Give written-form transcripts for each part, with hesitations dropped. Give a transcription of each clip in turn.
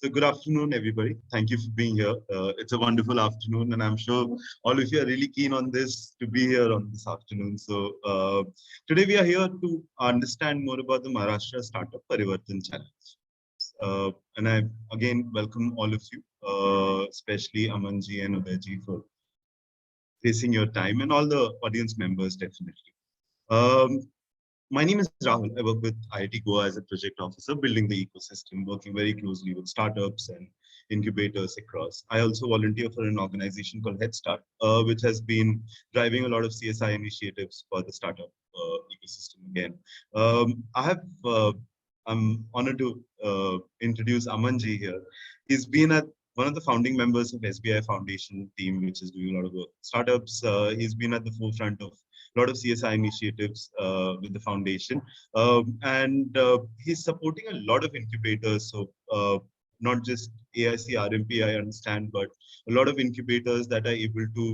So good afternoon, everybody. Thank you for being here. It's a wonderful afternoon, and I'm sure all of you are really keen on this to be here on this afternoon. So today we are here to understand more about the Maharashtra Startup Parivartan Challenge. And I again welcome all of you, especially Amanji and Udayji for facing your time, and all the audience members definitely. Um, My name is Rahul. I work with IIT Goa as a project officer, building the ecosystem, working very closely with startups and incubators across. I also volunteer for an organization called Head Start, which has been driving a lot of CSI initiatives for the startup ecosystem again. I have, I'm honored to introduce Amanji here. He's been at one of the founding members of SBI Foundation team, which is doing a lot of work with startups. He's been at the forefront of a lot of CSI initiatives with the foundation. And he's supporting a lot of incubators. So not just AIC RMP, I understand, but a lot of incubators that are able to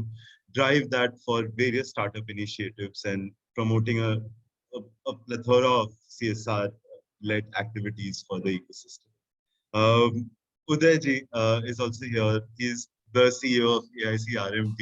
drive that for various startup initiatives and promoting a plethora of CSR-led activities for the ecosystem. Udayji is also here. He's the CEO of AIC RMP,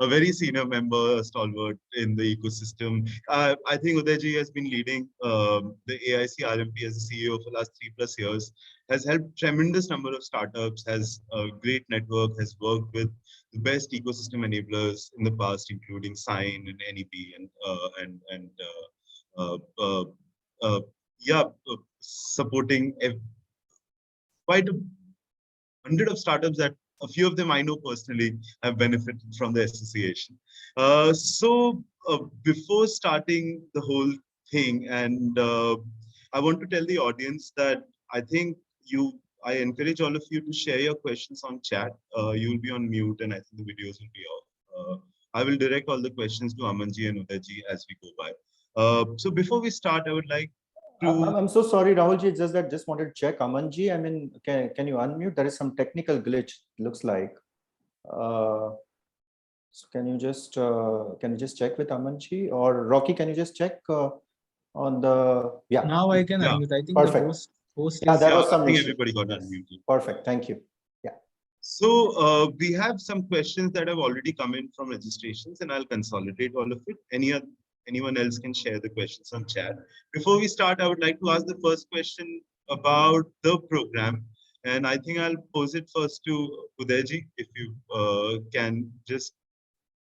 a very senior member, stalwart in the ecosystem. I think Udayji has been leading the AIC RMP as a CEO for the last 3+ years, has helped tremendous number of startups, has a great network, has worked with the best ecosystem enablers in the past, including Sign and NEP uh, uh, uh, yeah, supporting quite a hundred of startups that a few of them I know personally have benefited from the association. Before starting the whole thing, and I want to tell the audience that I think I encourage all of you to share your questions on chat. You'll be on mute, and I think the videos will be off. I will direct all the questions to Amanji and Udayji as we go by. So before we start, I would like I'm so sorry, Rahulji. Just wanted to check. Amanji, I mean, can you unmute? There is some technical glitch. Looks like. So can you just check with Amanji, or Rocky? Can you just check on the Now I can unmute. I think perfect. The host yeah, that was some I think issue. everybody got unmuted. Perfect. Thank you. So we have some questions that have already come in from registrations, and I'll consolidate all of it. Anyone else can share the questions on chat. Before we start, I would like to ask the first question about the program. And I think I'll pose it first to Udayji, if you can just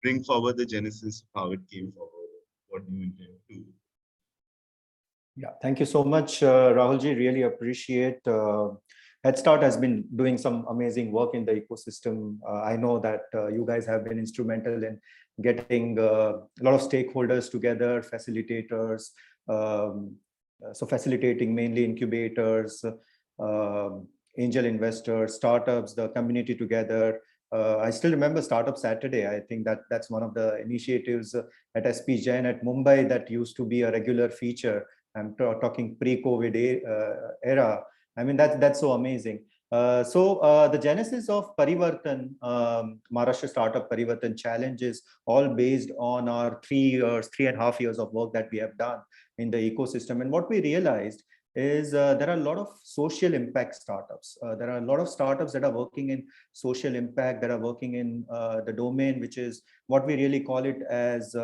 bring forward the genesis of how it came forward, what you intend to do. Yeah, thank you so much, Rahulji. Really appreciate. Head Start has been doing some amazing work in the ecosystem. I know that you guys have been instrumental in getting a lot of stakeholders together, facilitators, so facilitating mainly incubators, angel investors, startups, the community together. I still remember Startup Saturday. I think that's one of the initiatives at SP Jain at Mumbai that used to be a regular feature. I'm talking pre-COVID era. I mean, that's so amazing. The genesis of Parivartan, Maharashtra Startup Parivartan Challenge is all based on our 3.5 years of work that we have done in the ecosystem. And what we realized is there are a lot of social impact startups. There are a lot of startups that are working in social impact, that are working in the domain, which is what we really call it as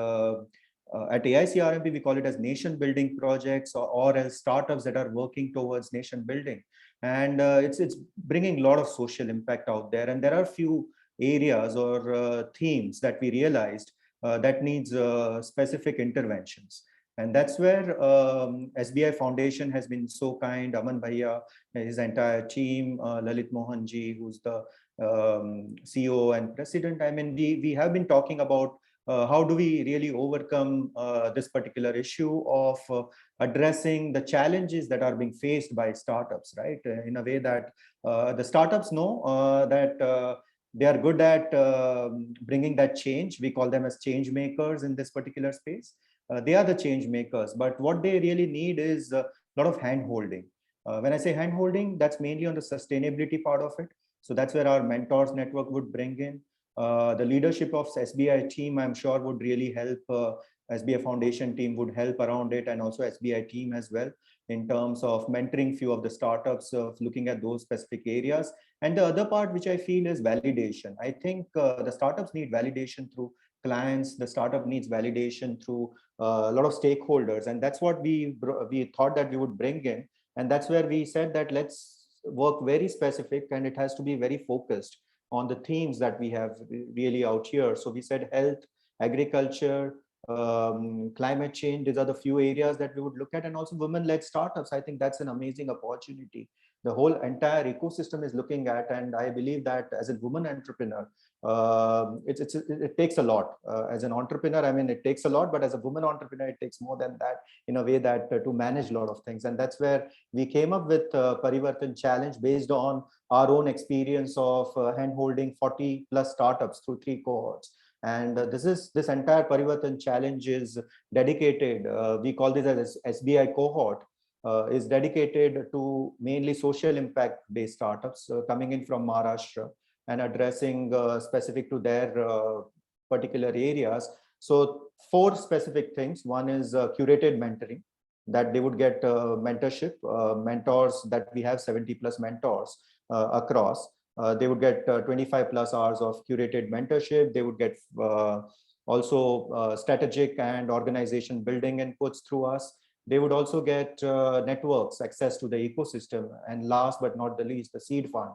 at AIC RMP, we call it as nation building projects or as startups that are working towards nation building. And it's bringing a lot of social impact out there. And there are a few areas or themes that we realized that needs specific interventions. And that's where SBI Foundation has been so kind. Aman Bhaiya, his entire team, Lalit Mohanji, who's the CEO and president. I mean, we have been talking about how do we really overcome this particular issue of addressing the challenges that are being faced by startups, right? In a way that the startups know that they are good at bringing that change. We call them as change makers in this particular space. They are the change makers, but what they really need is a lot of hand holding. When I say hand holding, that's mainly on the sustainability part of it. So that's where our mentors network would bring in. The leadership of SBI team, I'm sure, would really help. SBI Foundation team would help around it, and also SBI team as well. in terms of mentoring few of the startups, of looking at those specific areas. And the other part, which I feel, is validation. I think the startups need validation through clients. The startup needs validation through a lot of stakeholders. And that's what we thought that we would bring in. And that's where we said that let's work very specific, and it has to be very focused on the themes that we have really out here. So we said health, agriculture, climate change. These are the few areas that we would look at, and also women-led startups. I think that's an amazing opportunity. The whole entire ecosystem is looking at, and I believe that as a woman entrepreneur, it takes a lot. As an entrepreneur, I mean, it takes a lot, but as a woman entrepreneur, it takes more than that, in a way that to manage a lot of things. And that's where we came up with Parivartan Challenge, based on our own experience of hand-holding 40+ startups through 3 cohorts. And this entire Parivartan Challenge is dedicated, we call this as SBI cohort, is dedicated to mainly social impact based startups coming in from Maharashtra and addressing specific to their particular areas. So 4 specific things. One is curated mentoring, that they would get mentorship, mentors that we have 70+ mentors across. They would get 25+ hours of curated mentorship. They would get also strategic and organization building inputs through us. They would also get networks, access to the ecosystem, and last but not the least, the seed fund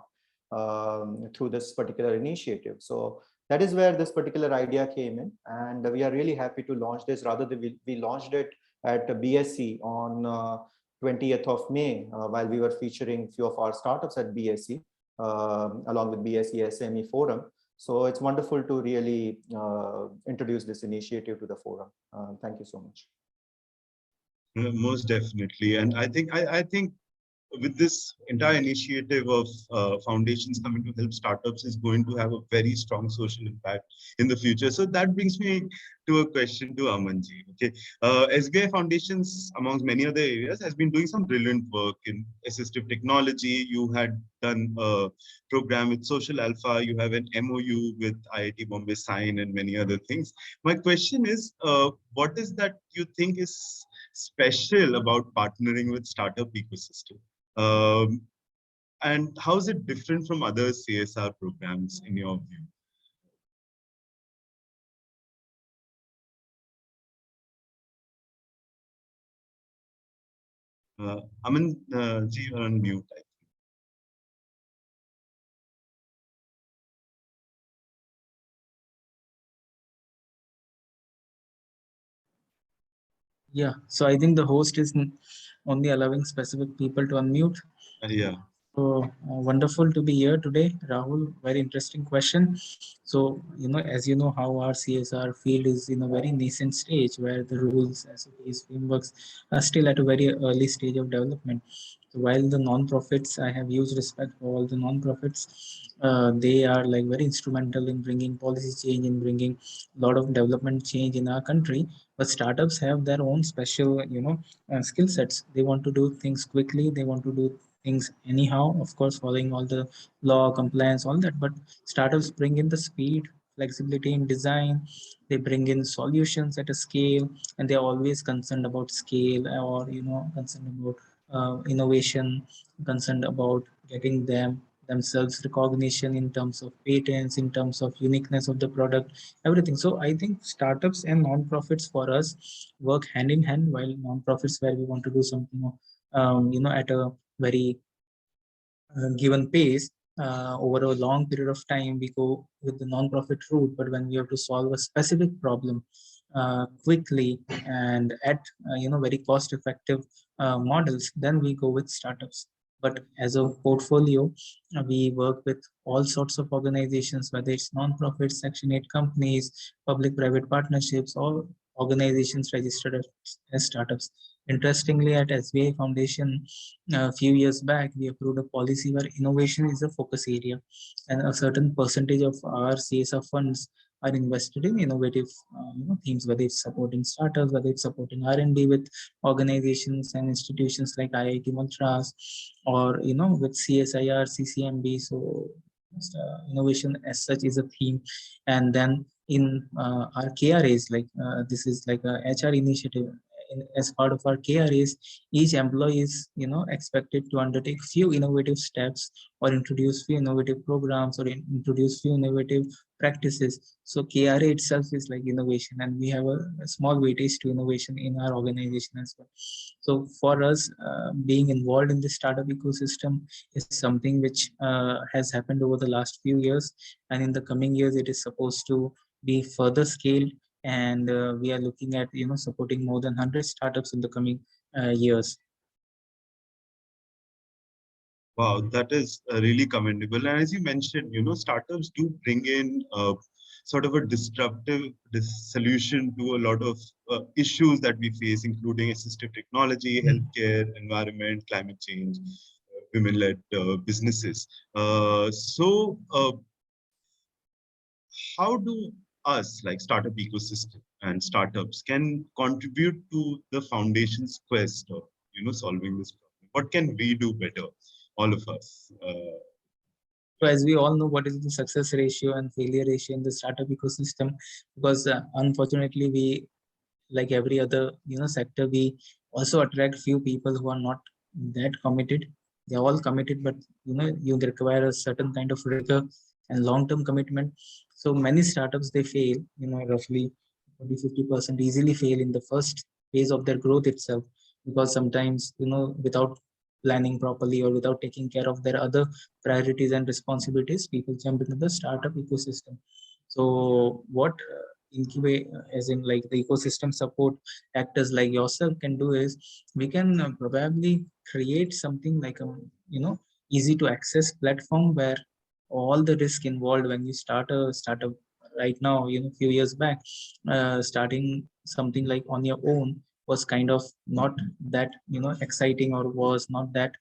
through this particular initiative. So that is where this particular idea came in, and we are really happy to launch this. Rather, we launched it at BSC on 20th of May, while we were featuring few of our startups at BSC, along with BSC SME Forum. So it's wonderful to really introduce this initiative to the forum. Thank you so much. Most definitely. And I think with this entire initiative of foundations coming to help startups is going to have a very strong social impact in the future. So that brings me to a question to Amanji. Okay, SBI Foundations, amongst many other areas, has been doing some brilliant work in assistive technology. You had done a program with Social Alpha. You have an MOU with IIT Bombay Sign and many other things. My question is, what is that you think is special about partnering with startup ecosystem? And how is it different from other CSR programs in your view? Aman ji, you're on mute. Yeah, so I think the host is only allowing specific people to unmute. Yeah. So wonderful to be here today, Rahul. Very interesting question. So, as you know, how our CSR field is in a very nascent stage, where the rules, SOPs, frameworks are still at a very early stage of development. So while the non-profits, I have huge respect for all the non-profits, they are like very instrumental in bringing policy change, in bringing a lot of development change in our country. But startups have their own special, skill sets. They want to do things quickly. They want to do things anyhow, of course, following all the law, compliance, all that. But startups bring in the speed, flexibility in design. They bring in solutions at a scale, and they're always concerned about scale, or concerned about innovation, concerned about getting themselves recognition in terms of patents, in terms of uniqueness of the product, everything. So I think startups and non-profits for us work hand in hand, while non-profits, where we want to do something at a very given pace, over a long period of time, we go with the non-profit route. But when we have to solve a specific problem quickly and at very cost-effective models, then we go with startups. But as a portfolio, we work with all sorts of organizations, whether it's non-profit, Section 8 companies, public-private partnerships, or organizations registered as startups. Interestingly, at SBI Foundation, a few years back, we approved a policy where innovation is a focus area, and a certain percentage of our CSR funds are invested in innovative themes, whether it's supporting startups, whether it's supporting R&D with organizations and institutions like IIT Madras, or with CSIR, CCMB. So innovation as such is a theme. And then in our KRAs, like this is like a HR initiative, as part of our KRAs, each employee is expected to undertake few innovative steps or introduce few innovative programs or introduce few innovative practices. So KRA itself is like innovation, and we have a small weightage to innovation in our organization as well. So for us, being involved in the startup ecosystem is something which has happened over the last few years, and in the coming years it is supposed to be further scaled, and we are looking at supporting more than 100 startups in the coming years. Wow, that is really commendable. And as you mentioned, startups do bring in sort of a disruptive solution to a lot of issues that we face, including assistive technology, healthcare, environment, climate change, women-led businesses. How do us, like startup ecosystem and startups, can contribute to the foundation's quest of solving this problem? What can we do better, all of us? So as we all know, what is the success ratio and failure ratio in the startup ecosystem? Because unfortunately, we, like every other sector, we also attract few people who are not that committed. They're all committed, but you require a certain kind of rigor and long-term commitment. So many startups, they fail, roughly 40-50% easily fail in the first phase of their growth itself, because sometimes without planning properly or without taking care of their other priorities and responsibilities, people jump into the startup ecosystem. So what incubate, as in like the ecosystem support actors like yourself can do is, we can probably create something like a easy to access platform where all the risk involved when you start a startup right now, few years back, starting something like on your own was kind of not that exciting, or was not that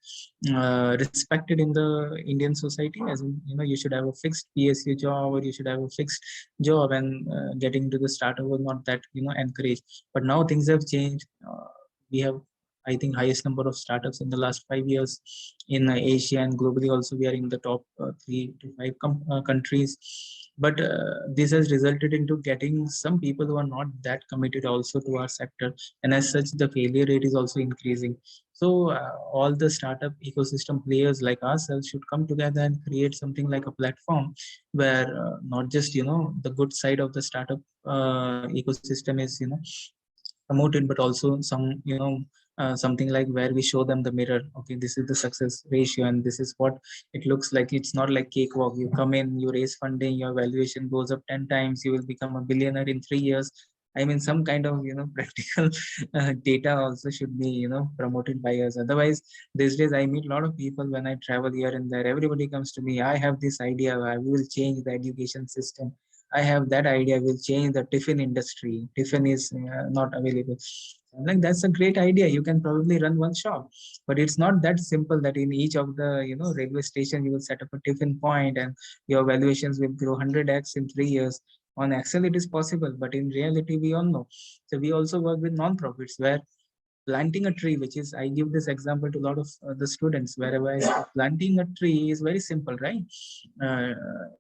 respected in the Indian society. As in, you should have a fixed PSU job, or you should have a fixed job, and getting to the startup was not that encouraged. But now things have changed. We have, I think, highest number of startups in the last 5 years in Asia, and globally also we are in the top 3 to 5 countries. But this has resulted into getting some people who are not that committed also to our sector, and as such the failure rate is also increasing. So all the startup ecosystem players like ourselves should come together and create something like a platform where not just the good side of the startup ecosystem is promoted, but also some something like where we show them the mirror. Okay, this is the success ratio, and this is what it looks like. It's not like cakewalk. You come in, you raise funding, your valuation goes up 10 times, you will become a billionaire in 3 years. I mean, some kind of practical data also should be promoted by us. Otherwise, these days I meet a lot of people when I travel here and there. Everybody comes to me, I have this idea, I will change the education system. I have that idea, will change the tiffin industry. Tiffin is not available. I'm like, that's a great idea. You can probably run one shop, but it's not that simple that in each of the railway station you will set up a tiffin point and your valuations will grow 100x in 3 years. On Excel it is possible, but in reality we all know. So we also work with non-profits where planting a tree, which is, I give this example to a lot of the students, wherever I say planting a tree is very simple, right? uh,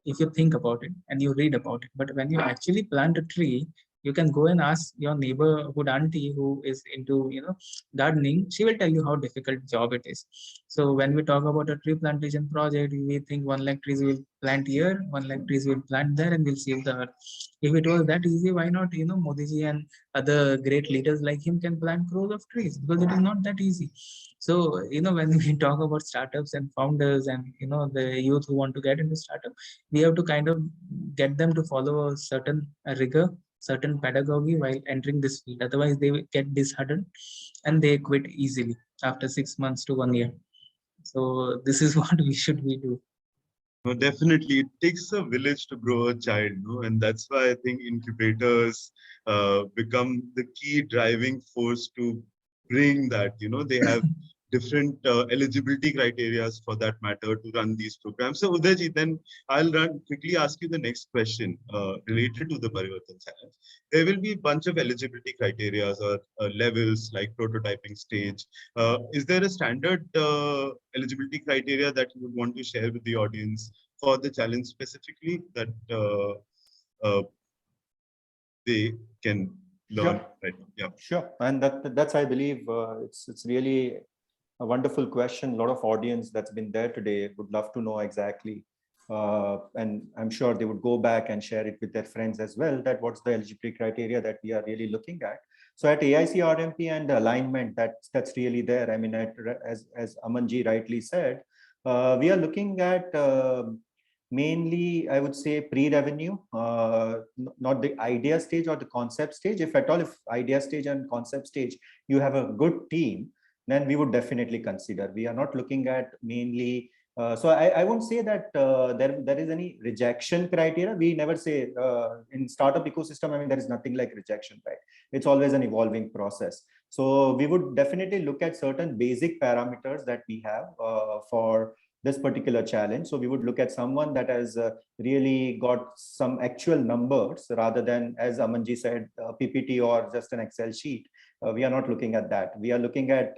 if you think about it and you read about it, but when you actually plant a tree, you can go and ask your neighborhood auntie who is into gardening. She will tell you how difficult job it is. So when we talk about a tree plantation project, we think 1 lakh trees will plant here, 1 lakh trees will plant there, and we'll save the earth. If it was that easy, why not Modi ji and other great leaders like him can plant crores of trees? Because it is not that easy. So when we talk about startups and founders and the youth who want to get into startup, we have to kind of get them to follow a certain rigor, certain pedagogy while entering this field. Otherwise they will get disheartened and they quit easily after 6 months to 1 year. So this is what we do. No, definitely, it takes a village to grow a child, no? And that's why I think incubators become the key driving force to bring that. They have different eligibility criteria for that matter to run these programs. So Udayji, then I'll quickly ask you the next question related to the Parivartan Challenge. There will be a bunch of eligibility criteria or levels like prototyping stage. Is there a standard eligibility criteria that you would want to share with the audience for the challenge specifically that they can learn right now. Yeah. Sure. And that's, I believe, it's really a wonderful question. A lot of audience that's been there today would love to know exactly. And I'm sure they would go back and share it with their friends as well, that what's the eligibility criteria that we are really looking at. So at AIC RMP and the alignment, that's really there. I mean, as Amanji rightly said, we are looking at mainly, I would say, pre-revenue, not the idea stage or the concept stage. If at all, if idea stage and concept stage, you have a good team, then we would definitely consider. We are not looking at mainly, so I won't say that there is any rejection criteria. We never say in startup ecosystem, I mean, there is nothing like rejection, right? It's always an evolving process. So we would definitely look at certain basic parameters that we have for this particular challenge. So we would look at someone that has really got some actual numbers rather than, as Amanji said, PPT or just an Excel sheet. We are not looking at that. We are looking at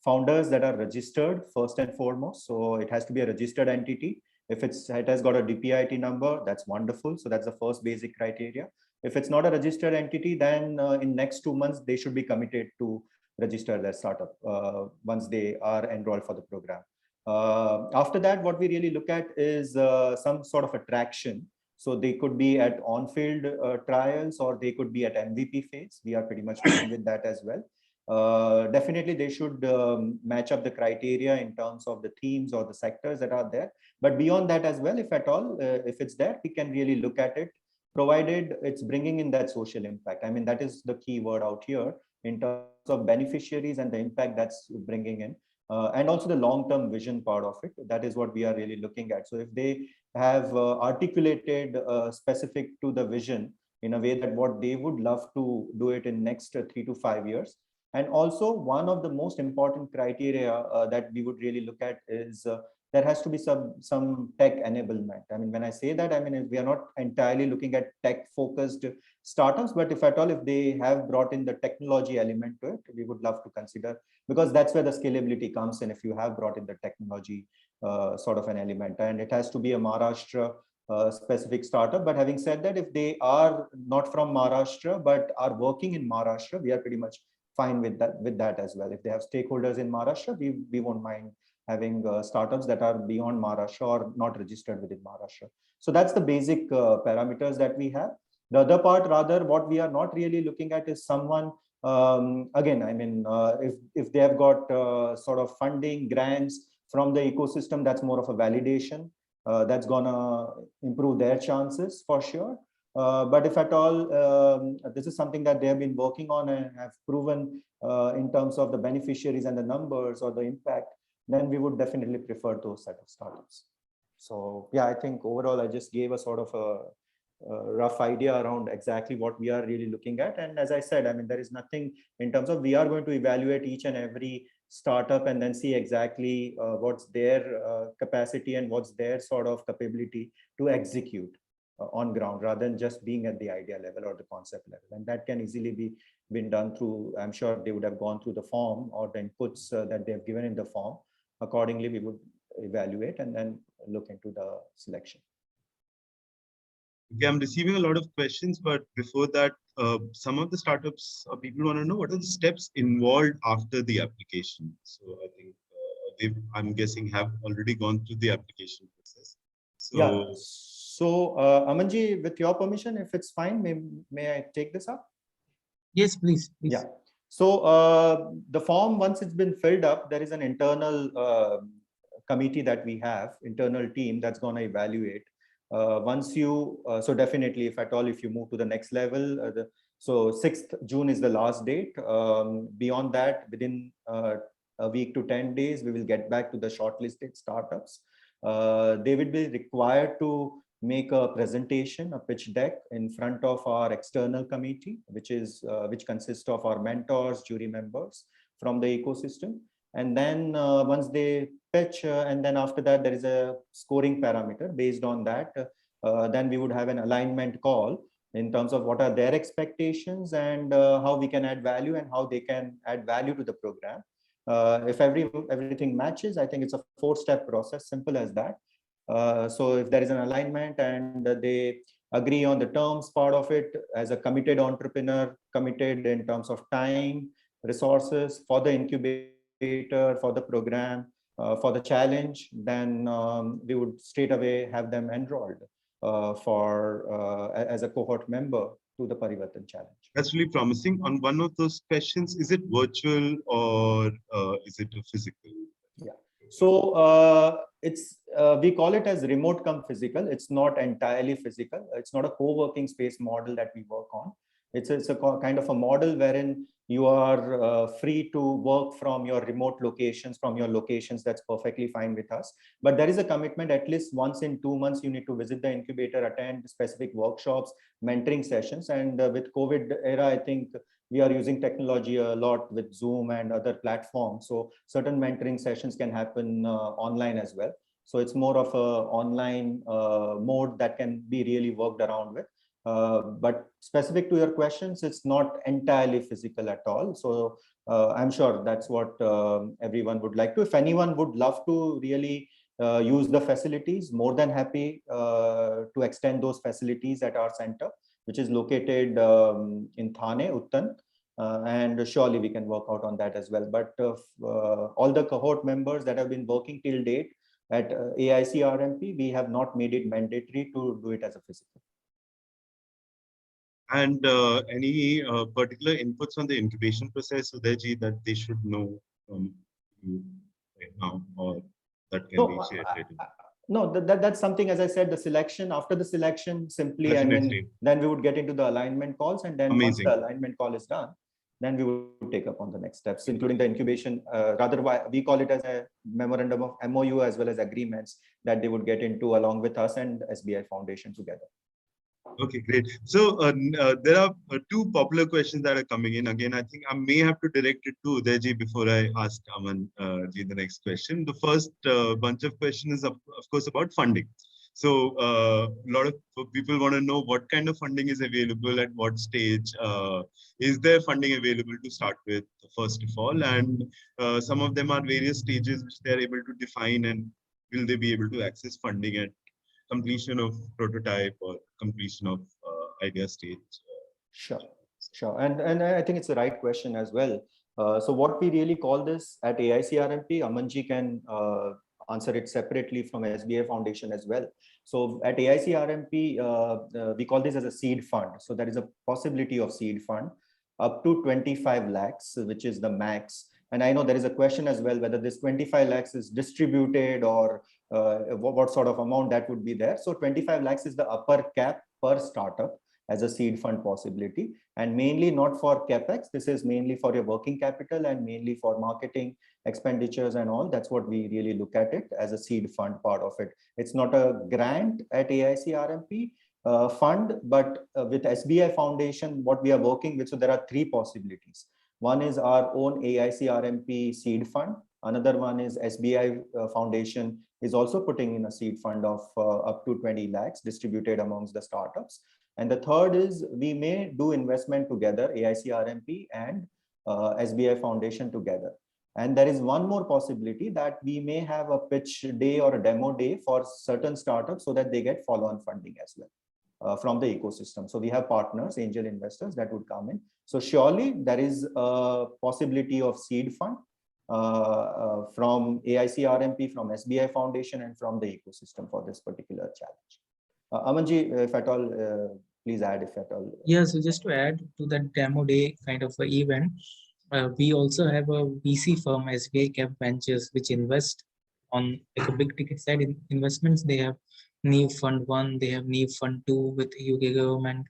founders that are registered first and foremost. So it has to be a registered entity. If it has got a DPIT number, that's wonderful. So that's the first basic criteria. If it's not a registered entity, then in next 2 months, they should be committed to register their startup once they are enrolled for the program. After that, what we really look at is some sort of attraction. So they could be at on-field trials, or they could be at MVP phase. We are pretty much fine with that as well. Definitely, they should match up the criteria in terms of the themes or the sectors that are there. But beyond that as well, if at all, if it's there, we can really look at it, provided it's bringing in that social impact. I mean, that is the key word out here in terms of beneficiaries and the impact that's bringing in. And also the long-term vision part of it. That is what we are really looking at. So if they have articulated specific to the vision in a way that what they would love to do it in next 3 to 5 years. And also one of the most important criteria that we would really look at is there has to be some tech enablement. I mean, when I say that, I mean, we are not entirely looking at tech focused startups, but if at all, if they have brought in the technology element to it, we would love to consider, because that's where the scalability comes in. If you have brought in the technology sort of an element, and it has to be a Maharashtra specific startup. But having said that, if they are not from Maharashtra, but are working in Maharashtra, we are pretty much fine with that as well. If they have stakeholders in Maharashtra, we won't mind having startups that are beyond Maharashtra or not registered within Maharashtra. So that's the basic parameters that we have. The other part, rather, what we are not really looking at is someone, again, I mean, if they have got sort of funding, grants from the ecosystem, that's more of a validation. That's gonna improve their chances for sure. But if at all, this is something that they have been working on and have proven in terms of the beneficiaries and the numbers or the impact, then we would definitely prefer those set of startups. So yeah, I think overall, I just gave a sort of a rough idea around exactly what we are really looking at. And as I said, I mean, there is nothing in terms of, we are going to evaluate each and every startup and then see exactly what's their capacity and what's their sort of capability to execute on ground, rather than just being at the idea level or the concept level. And that can easily be been done through, I'm sure they would have gone through the form or the inputs that they have given in the form. Accordingly, we would evaluate and then look into the selection. Okay, I'm receiving a lot of questions, but before that, some of the startups, people want to know what are the steps involved after the application. So I think I'm guessing have already gone through the application process. So, yeah. So Amanji, with your permission, if it's fine, may I take this up? Yes, please. Yeah. So the form, once it's been filled up, there is an internal committee that we have, internal team that's going to evaluate. Once you, so definitely, if at all, if you move to the next level, so 6th June is the last date. Beyond that, within a week to 10 days, we will get back to the shortlisted startups. They will be required to make a presentation, a pitch deck in front of our external committee, which consists of our mentors, jury members from the ecosystem. And then once they pitch, and then after that, there is a scoring parameter. Based on that, then we would have an alignment call in terms of what are their expectations and how we can add value and how they can add value to the program. If everything matches, I think it's a 4-step process, simple as that. So if there is an alignment and they agree on the terms part of it as a committed entrepreneur, committed in terms of time, resources for the incubator, for the program, for the challenge, then we would straight away have them enrolled as a cohort member to the Parivartan Challenge. That's really promising. On one of those questions, is it virtual or is it a physical? Yeah. So we call it as remote come physical. It's not entirely physical. It's not a co-working space model that we work on. It's a kind of a model wherein you are free to work from your remote locations, from your locations. That's perfectly fine with us. But there is a commitment, at least once in 2 months, you need to visit the incubator, attend specific workshops, mentoring sessions. And with COVID era, I think we are using technology a lot with Zoom and other platforms. So certain mentoring sessions can happen online as well. So it's more of a online mode that can be really worked around with. But specific to your questions, it's not entirely physical at all. So I'm sure that's what everyone would like to. If anyone would love to really use the facilities, more than happy to extend those facilities at our center, which is located in Thane, Uttan. And surely we can work out on that as well. But all the cohort members that have been working till date at AIC RMP, we have not made it mandatory to do it as a physical. And any particular inputs on the incubation process, Udayji, that they should know from you right now, or that can be shared later? No, that's something, as I said, the selection, after the selection, simply, Definitely. and then we would get into the alignment calls, and then Amazing. Once the alignment call is done, then we would take up on the next steps, including the incubation. Rather, we call it as a memorandum of MOU as well as agreements that they would get into along with us and SBI Foundation together. Okay, great. So there are two popular questions that are coming in. Again, I think I may have to direct it to Udayji before I ask Aman ji the next question. The first bunch of questions is, of course, about funding. So a lot of people want to know what kind of funding is available at what stage. Is there funding available to start with, first of all? And some of them are various stages which they are able to define, and will they be able to access funding at completion of prototype or completion of idea stage? Sure. And I think it's the right question as well. So what we really call this at AIC RMP, Amanji can answer it separately from SBI Foundation as well. So at AIC RMP, we call this as a seed fund. So there is a possibility of seed fund up to 25 lakhs, which is the max. And I know there is a question as well, whether this 25 lakhs is distributed or what sort of amount that would be there. So 25 lakhs is the upper cap per startup as a seed fund possibility, and mainly not for capex. This is mainly for your working capital and mainly for marketing expenditures and all. That's what we really look at it as a seed fund part of it. It's not a grant at AIC RMP fund, but with SBI Foundation, what we are working with, so there are three possibilities. One is our own AIC RMP seed fund. Another one is SBI Foundation is also putting in a seed fund of up to 20 lakhs distributed amongst the startups. And the third is we may do investment together, AIC RMP and SBI Foundation together. And there is one more possibility that we may have a pitch day or a demo day for certain startups so that they get follow-on funding as well from the ecosystem. So we have partners, angel investors that would come in. So surely there is a possibility of seed fund from AIC RMP, from SBI Foundation, and from the ecosystem for this particular challenge. Amanji, if at all, please add if at all. Yeah, so just to add to that demo day kind of event, we also have a VC firm, SBI Cap Ventures, which invest on like a big ticket side investments. They have NEEV Fund 1, they have NEEV Fund 2 with UK government.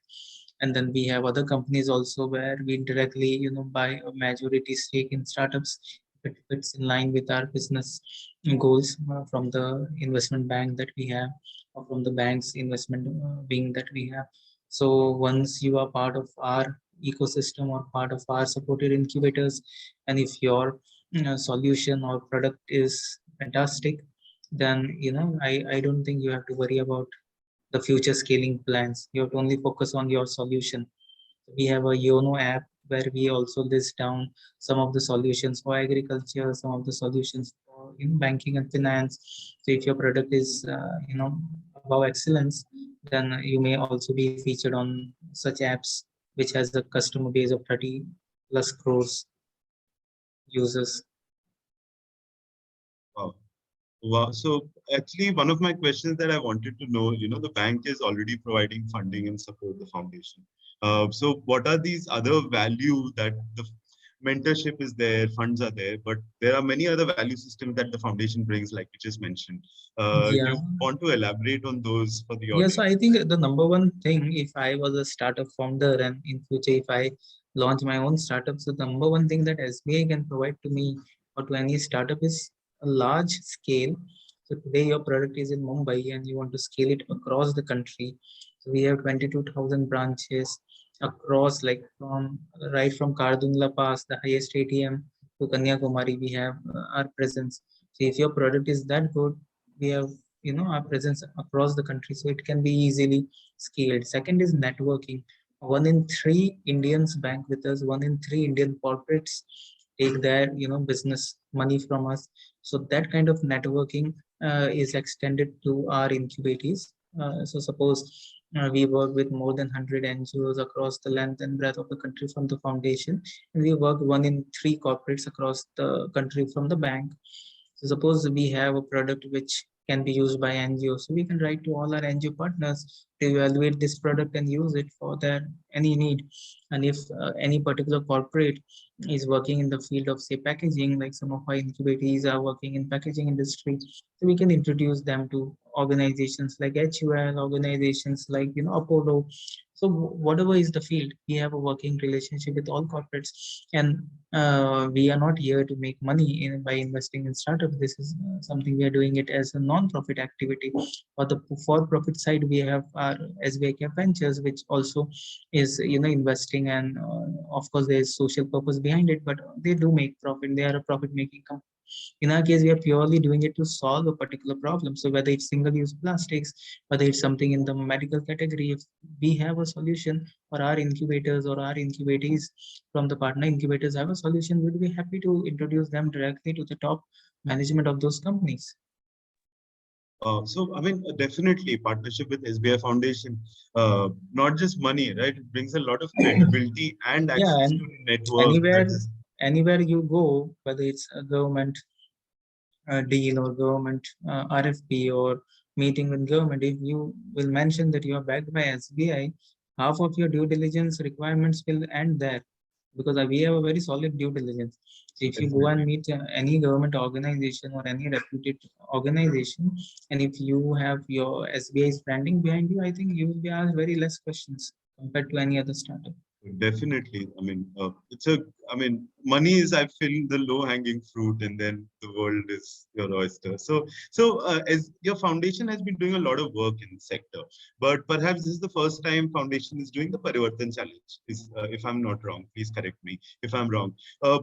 And then we have other companies also where we directly, buy a majority stake in startups. If it fits in line with our business goals from the investment bank that we have, or from the bank's investment wing that we have. So once you are part of our ecosystem or part of our supported incubators, and if your solution or product is fantastic, then I don't think you have to worry about the future scaling plans. You have to only focus on your solution. We have a YONO app where we also list down some of the solutions for agriculture, some of the solutions for banking and finance. So if your product is above excellence, then you may also be featured on such apps which has a customer base of 30 plus crores users. Wow. Wow. So actually, one of my questions that I wanted to know, the bank is already providing funding and support the foundation. So what are these other value that the mentorship is there, funds are there, but there are many other value systems that the foundation brings, like you just mentioned. Do Yeah. you want to elaborate on those for the Yeah, so audience? I think the number one thing, if I was a startup founder and in future if I launch my own startup, so the number one thing that SBI can provide to me or to any startup is a large scale. So today your product is in Mumbai and you want to scale it across the country. So we have 22,000 branches across, like from right from Kardungla Pass, the highest ATM, to Kanyakumari, we have our presence. So if your product is that good, we have our presence across the country, so it can be easily scaled. Second is networking. 1 in 3 Indians bank with us. 1 in 3 Indian corporates take their business money from us. So that kind of networking is extended to our incubators. So suppose we work with more than 100 NGOs across the length and breadth of the country from the foundation, and we work 1 in 3 corporates across the country from the bank. So suppose we have a product which can be used by NGOs. So we can write to all our NGO partners to evaluate this product and use it for their any need. And if any particular corporate is working in the field of say packaging, like some of our incubators are working in packaging industry, so we can introduce them to organizations like HUL, organizations like Apollo. So whatever is the field, we have a working relationship with all corporates, and we are not here to make money by investing in startups. This is something we are doing it as a non-profit activity. For the for-profit side, we have our SBI Cap Ventures, which also is investing, and of course there is social purpose behind it, but they do make profit. They are a profit-making company. In our case, we are purely doing it to solve a particular problem. So whether it's single-use plastics, whether it's something in the medical category, if we have a solution, or our incubators or our incubatees from the partner incubators have a solution, we'll be happy to introduce them directly to the top management of those companies. So, I mean, definitely partnership with SBI Foundation, not just money, right? It brings a lot of credibility and Yeah, access and to network that anywhere is. anywhere you go, whether it's a government deal or government RFP or meeting with government, if you will mention that you are backed by SBI, half of your due diligence requirements will end there, because we have a very solid due diligence. So if you go and Definitely. meet any government organization or any reputed organization, and if you have your SBI's branding behind you, I think you will be asked very less questions compared to any other startup. Definitely. I mean, I mean, money is, I feel, the low-hanging fruit, and then the world is your oyster. So, as your foundation has been doing a lot of work in the sector, but perhaps this is the first time foundation is doing the Parivartan Challenge. If I'm not wrong, please correct me if I'm wrong. Uh,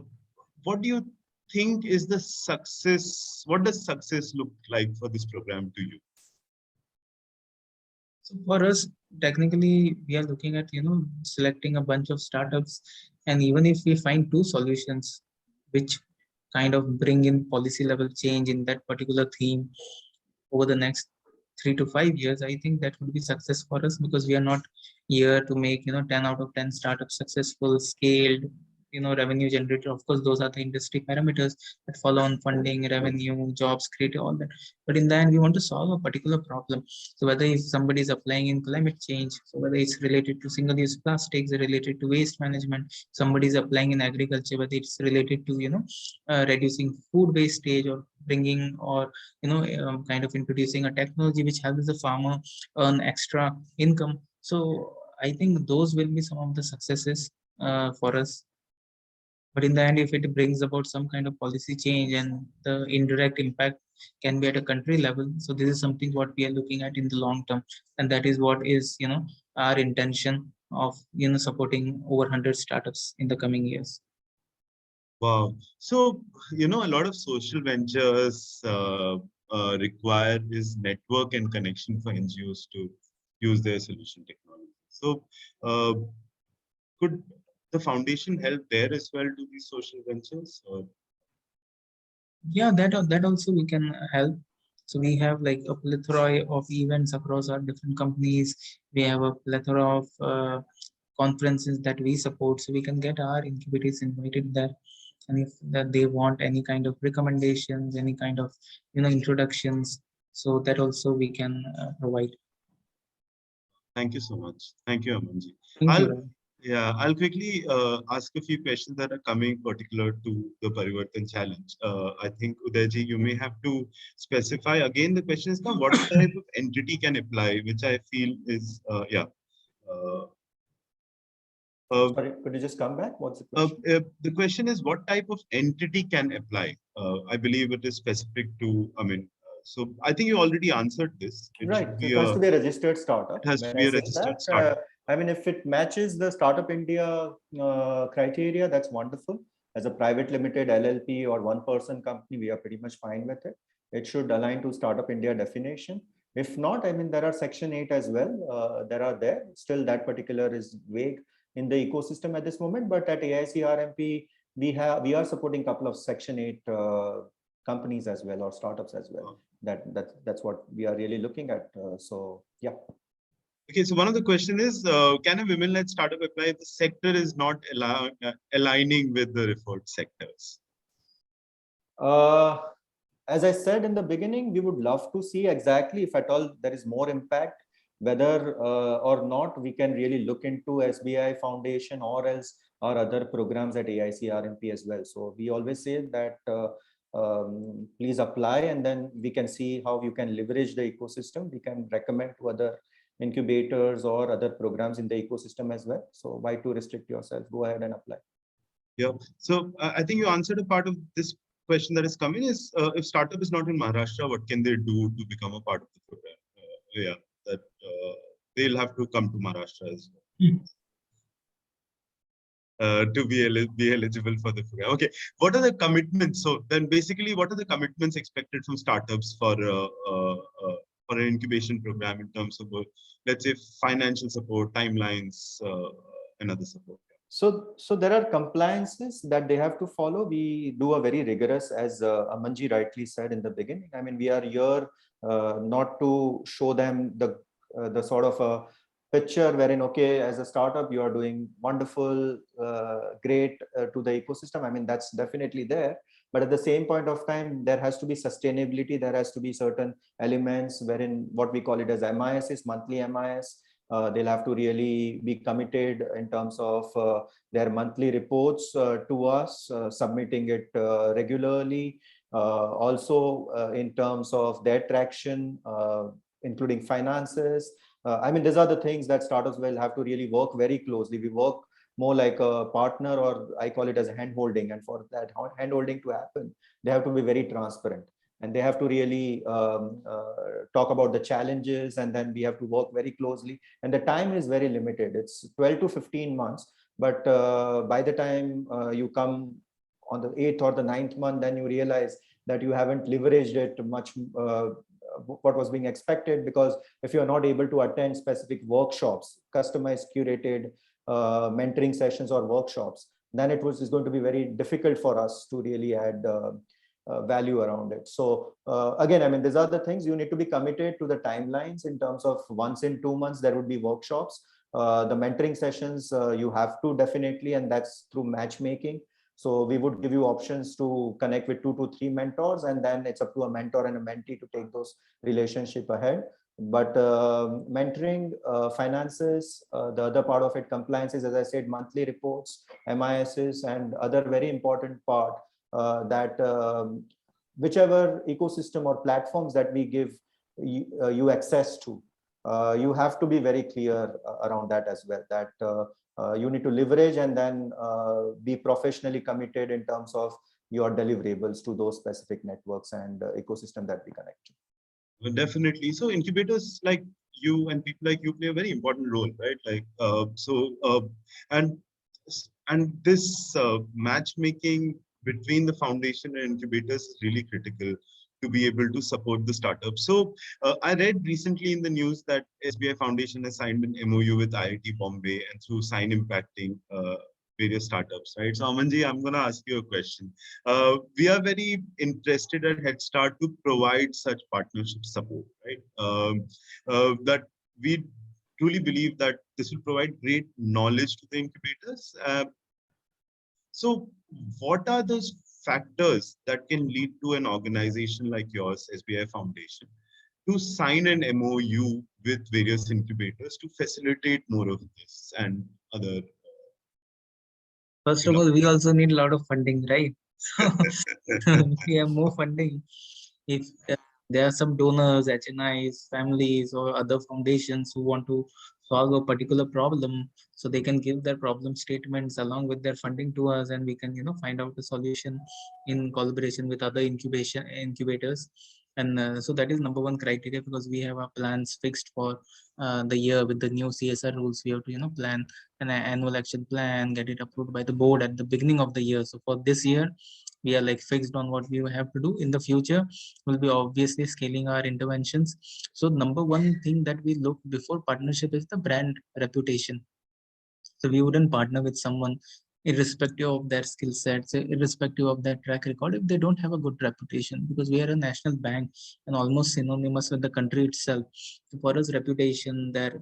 what do you think is the success? What does success look like for this program to you? So for us, technically, we are looking at selecting a bunch of startups, and even if we find two solutions, which kind of bring in policy level change in that particular theme over the next 3 to 5 years, I think that would be success for us, because we are not here to make 10 out of 10 startups successful, scaled, revenue generator. Of course, those are the industry parameters that follow on funding, revenue, jobs created, all that. But in the end, we want to solve a particular problem. So whether if somebody is applying in climate change, so whether it's related to single-use plastics, related to waste management, somebody is applying in agriculture, whether it's related to reducing food wastage, or bringing, or kind of introducing a technology which helps the farmer earn extra income. So I think those will be some of the successes for us. But in the end, if it brings about some kind of policy change, and the indirect impact can be at a country level, so this is something what we are looking at in the long term, and that is what is our intention of supporting over 100 startups in the coming years. Wow. So, a lot of social ventures require is network and connection for NGOs to use their solution technology. So, uh, could the foundation help there as well to these social ventures? Or? Yeah, that also we can help. So we have like a plethora of events across our different companies. We have a plethora of conferences that we support, so we can get our incubators invited there. And if that they want any kind of recommendations, any kind of introductions, so that also we can provide. Thank you so much. Thank you, Amanji. Thank I'll you. I'll quickly ask a few questions that are coming particular to the Parivartan challenge. I think Udayji, you may have to specify again. The question is now, what type of entity can apply, which I feel is Uh, Sorry, could you just come back? What's the question? the question is, what type of entity can apply? I believe it is specific to, I mean, so I think you already answered this. It Right, should be it has to be a registered startup. it has to When be I a say registered that, startup. I mean, if it matches the Startup India criteria, that's wonderful. As a private limited LLP or one-person company, we are pretty much fine with it. It should align to Startup India definition. If not, I mean, there are Section 8 as well. There. Still, that particular is vague in the ecosystem at this moment. But at AIC RMP, we are supporting a couple of Section 8 companies as well, or startups as well. That's what we are really looking at. So yeah. Okay, so one of the question is, can a women-led startup apply if the sector is not aligning with the referred sectors? As I said in the beginning, we would love to see exactly if at all there is more impact, whether or not we can really look into SBI Foundation or else our other programs at AIC RMP as well. So we always say that please apply, and then we can see how you can leverage the ecosystem. We can recommend to other incubators or other programs in the ecosystem as well. So why to restrict yourself? Go ahead and apply. Yeah. So I think you answered a part of this question that is coming is, if startup is not in Maharashtra, what can they do to become a part of the program? They'll have to come to Maharashtra as well. To be eligible for the program. Okay, what are the commitments? So then basically, what are the commitments expected from startups for an incubation program in terms of, let's say, financial support, timelines, and other support? So there are compliances that they have to follow. We do a very rigorous, as Amanji rightly said in the beginning. I mean, we are here not to show them the sort of a picture wherein, okay, as a startup, you are doing wonderful, great to the ecosystem. I mean, that's definitely there. But at the same point of time, there has to be sustainability. There has to be certain elements wherein what we call it as MIS, monthly MIS. They'll have to really be committed in terms of their monthly reports to us, submitting it regularly. Also, in terms of their traction, including finances. I mean, these are the things that startups will have to really work very closely. We work more like a partner, or I call it as hand-holding. And for that hand-holding to happen, they have to be very transparent. And they have to really talk about the challenges, and then we have to work very closely. And the time is very limited. It's 12 to 15 months. But by the time you come on the 8th or the 9th month, then you realize that you haven't leveraged it much, what was being expected, because if you're not able to attend specific workshops, customized, curated mentoring sessions or workshops, then it's going to be very difficult for us to really add value around it. So again, I mean, these are the things you need to be committed to the timelines in terms of once in 2 months, there would be workshops. The mentoring sessions you have to definitely, and that's through matchmaking. So we would give you options to connect with 2 to 3 mentors, and then it's up to a mentor and a mentee to take those relationship ahead. But mentoring, finances, the other part of it, compliances, as I said, monthly reports, MISs, and other very important part that whichever ecosystem or platforms that we give you access to, you have to be very clear around that as well, that you need to leverage and then be professionally committed in terms of your deliverables to those specific networks and ecosystem that we connect to. Well, definitely. So incubators like you and people like you play a very important role, right? Like and this matchmaking between the foundation and incubators is really critical to be able to support the startup. So I read recently in the news that SBI Foundation has signed an MOU with IIT Bombay, and through Sign Impacting, various startups, right? So Amanji, I'm going to ask you a question. We are very interested at Head Start to provide such partnership support, right? That we truly believe that this will provide great knowledge to the incubators. So what are those factors that can lead to an organization like yours, SBI Foundation, to sign an MOU with various incubators to facilitate more of this and other, First you of know? all, we also need a lot of funding, right? So we have more funding. If there are some donors, HNIs, families, or other foundations who want to solve a particular problem, so they can give their problem statements along with their funding to us, and we can, find out the solution in collaboration with other incubators. And so that is number one criteria, because we have our plans fixed for the year with the new CSR rules. We have to, plan an annual action plan, get it approved by the board at the beginning of the year. So for this year, we are like fixed on what we have to do. In the future, we'll be obviously scaling our interventions. So number one thing that we look before partnership is the brand reputation. So we wouldn't partner with someone irrespective of their skill sets, irrespective of their track record, if they don't have a good reputation, because we are a national bank and almost synonymous with the country itself. So for us, reputation, their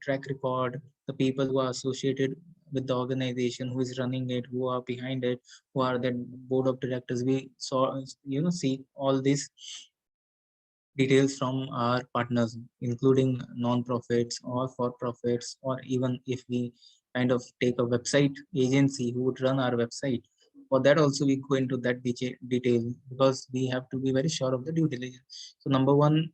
track record, the people who are associated with the organization, who is running it, who are behind it, who are the board of directors, we saw see all these details from our partners, including non-profits or for-profits, or even if we kind of take a website agency who would run our website. For that also, we go into that detail, because we have to be very sure of the due diligence. So number one,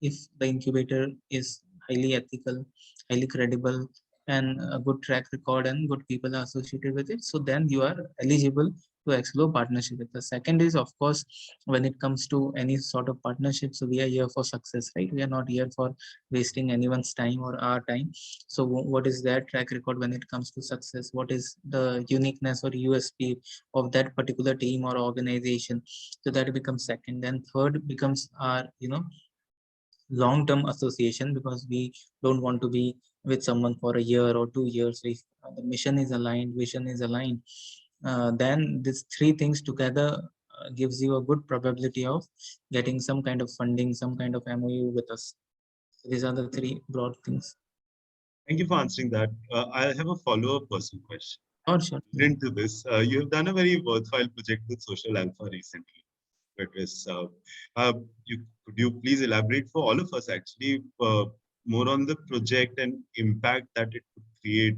if the incubator is highly ethical, highly credible, and a good track record and good people are associated with it, so then you are eligible to explore partnership with. The second is, of course, when it comes to any sort of partnership, so we are here for success, right? We are not here for wasting anyone's time or our time. So what is their track record when it comes to success? What is the uniqueness or USP of that particular team or organization? So that becomes second. Then third becomes our long-term association, because we don't want to be with someone for a year or 2 years. If the mission is aligned, vision is aligned, then these three things together gives you a good probability of getting some kind of funding, some kind of MOU with us. So these are the three broad things. Thank you for answering that. I have a follow-up personal question. Sure. Into this, you have done a very worthwhile project with Social Alpha recently. But yes, could you please elaborate for all of us actually more on the project and impact that it could create?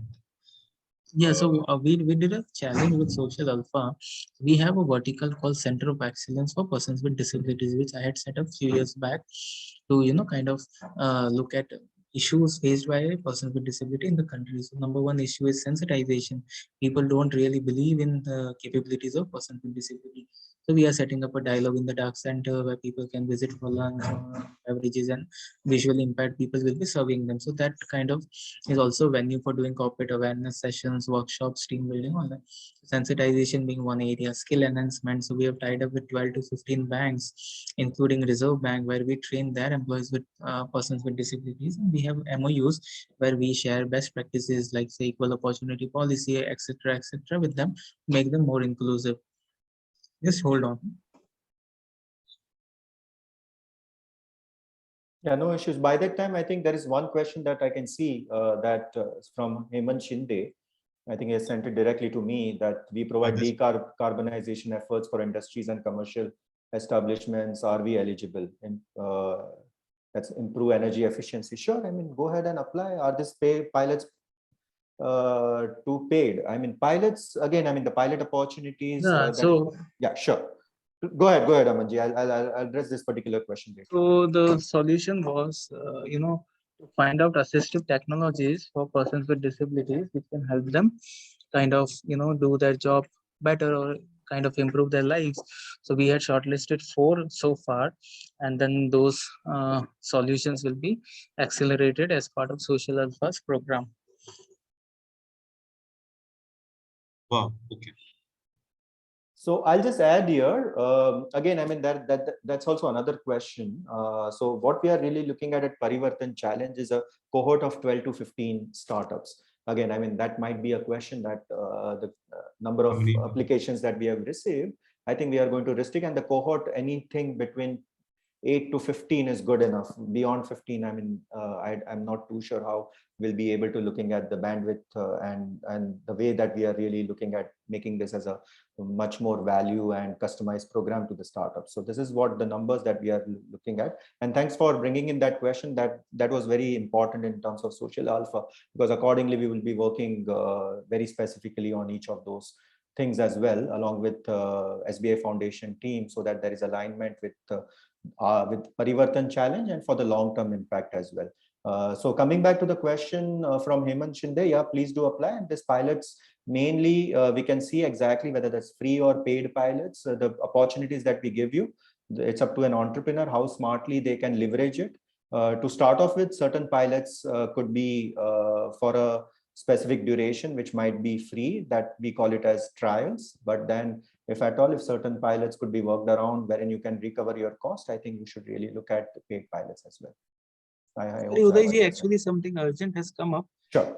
Yeah, so we did a challenge with Social Alpha. We have a vertical called Center of Excellence for Persons with Disabilities, which I had set up a few years back to, kind of look at issues faced by persons with disability in the country. So number one issue is sensitization. People don't really believe in the capabilities of persons with disability. So we are setting up a dialogue in the dark center where people can visit for lunch, beverages, and visually impaired people will be serving them. So that kind of is also a venue for doing corporate awareness sessions, workshops, team building, all that. Sensitization being one area, skill enhancement. So we have tied up with 12 to 15 banks, including Reserve Bank, where we train their employees with persons with disabilities. And we have MOUs where we share best practices like, say, equal opportunity policy, etc., with them, make them more inclusive. Just hold on. Yeah, no issues. By that time, I think there is one question that I can see that from Hemant Shinde. I think he has sent it directly to me, that we provide decarbonization efforts for industries and commercial establishments. Are we eligible? And that's improve energy efficiency. Sure. I mean, go ahead and apply. Are these pilots to paid? I mean, pilots, again, I mean, the pilot opportunities. Yeah, sure. Go ahead, Amanji. I'll address this particular question later. So the solution was, to find out assistive technologies for persons with disabilities, which can help them kind of, do their job better or kind of improve their lives. So we had shortlisted 4 so far, and then those solutions will be accelerated as part of Social Alpha's program. Wow. Okay. So I'll just add here, again, I mean, that's also another question. So what we are really looking at Parivartan Challenge is a cohort of 12 to 15 startups. again, I mean, that might be a question that the number of applications that we have received, I think we are going to restrict, and the cohort, anything between 8 to 15 is good enough. Beyond 15, I mean, I'm not too sure how we'll be able to looking at the bandwidth and the way that we are really looking at making this as a much more value and customized program to the startup. So this is what the numbers that we are looking at. And thanks for bringing in that question. That was very important in terms of social alpha, because accordingly we will be working very specifically on each of those things as well, along with SBI Foundation team, so that there is alignment with Parivartan Challenge and for the long-term impact as well. So coming back to the question from Hemant Shinde, yeah, please do apply. And this pilots, mainly we can see exactly whether that's free or paid pilots, the opportunities that we give you. It's up to an entrepreneur how smartly they can leverage it. To start off with, certain pilots could be for a specific duration, which might be free, that we call it as trials. But then if at all, if certain pilots could be worked around wherein you can recover your cost, I think you should really look at the paid pilots as well. Udayji, actually something urgent has come up. Sure.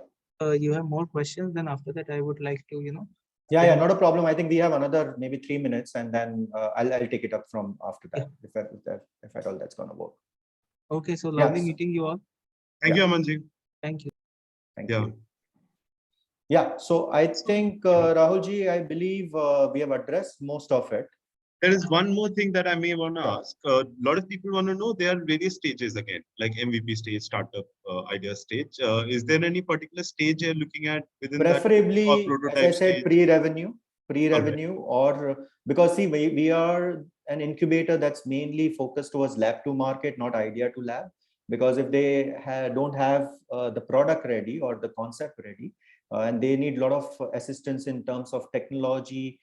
You have more questions, then after that I would like to, Yeah, not a problem. I think we have another maybe 3 minutes, and then I'll take it up from after that, if at all that's going to work. Okay, so lovely meeting you all. Thank you, Amanji. Thank you. Thank you. Yeah, so I think, Rahulji, I believe we have addressed most of it. There is one more thing that I may want to ask. A lot of people want to know, there are various stages again, like MVP stage, startup, idea stage. Is there any particular stage you're looking at within preferably, that? Preferably, as I said, pre-revenue, or because see, we are an incubator that's mainly focused towards lab to market, not idea to lab. Because if they don't have the product ready or the concept ready, and they need a lot of assistance in terms of technology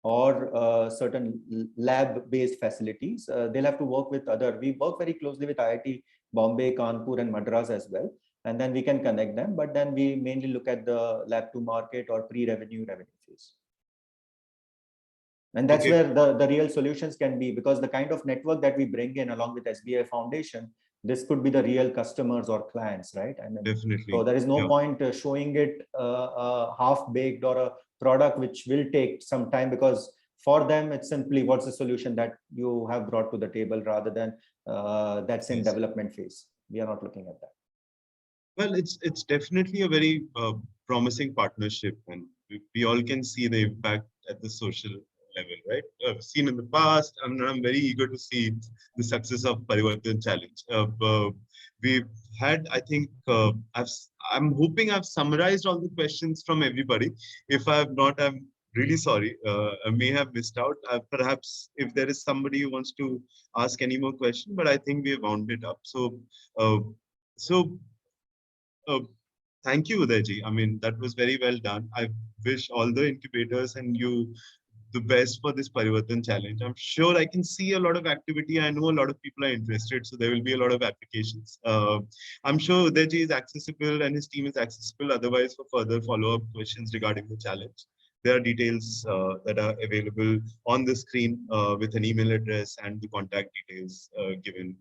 or certain lab-based facilities, they'll have to work with other. We work very closely with IIT Bombay, Kanpur, and Madras as well, and then we can connect them. But then we mainly look at the lab to market or pre-revenue phase. And that's where the real solutions can be, because the kind of network that we bring in along with SBI Foundation, this could be the real customers or clients, right? I mean, definitely. So there is no point showing it half-baked or a product which will take some time, because for them, it's simply what's the solution that you have brought to the table, rather than that's in development phase. We are not looking at that. Well, it's definitely a very promising partnership, and we all can see the impact at the social level, right? I've seen in the past, and I'm very eager to see the success of Parivartan Challenge. We've had, I think, I'm hoping I've summarized all the questions from everybody. If I have not, I'm really sorry. I may have missed out. Perhaps if there is somebody who wants to ask any more question, but I think we have wound it up. So, thank you, Udayji. I mean, that was very well done. I wish all the incubators and you the best for this Parivartan Challenge. I'm sure I can see a lot of activity. I know a lot of people are interested, so there will be a lot of applications. I'm sure Udayji is accessible and his team is accessible. Otherwise, for further follow-up questions regarding the challenge, there are details that are available on the screen with an email address and the contact details given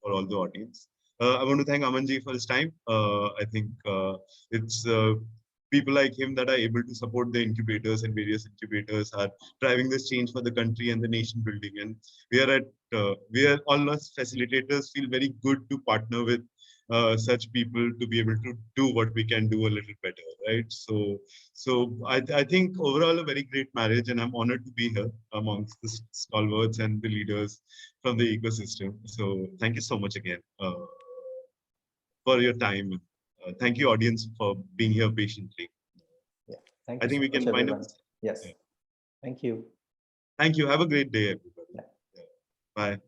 for all the audience. I want to thank Amanji for his time. I think it's people like him that are able to support the incubators, and various incubators are driving this change for the country and the nation building. And we are all us facilitators feel very good to partner with such people to be able to do what we can do a little better, right? So I think overall a very great marriage, and I'm honored to be here amongst the stalwarts and the leaders from the ecosystem. So thank you so much again for your time. Thank you, audience, for being here patiently. Yeah, thank you. I think we can find it. Yes. Thank you. Thank you. Have a great day, everybody. Yeah. Bye.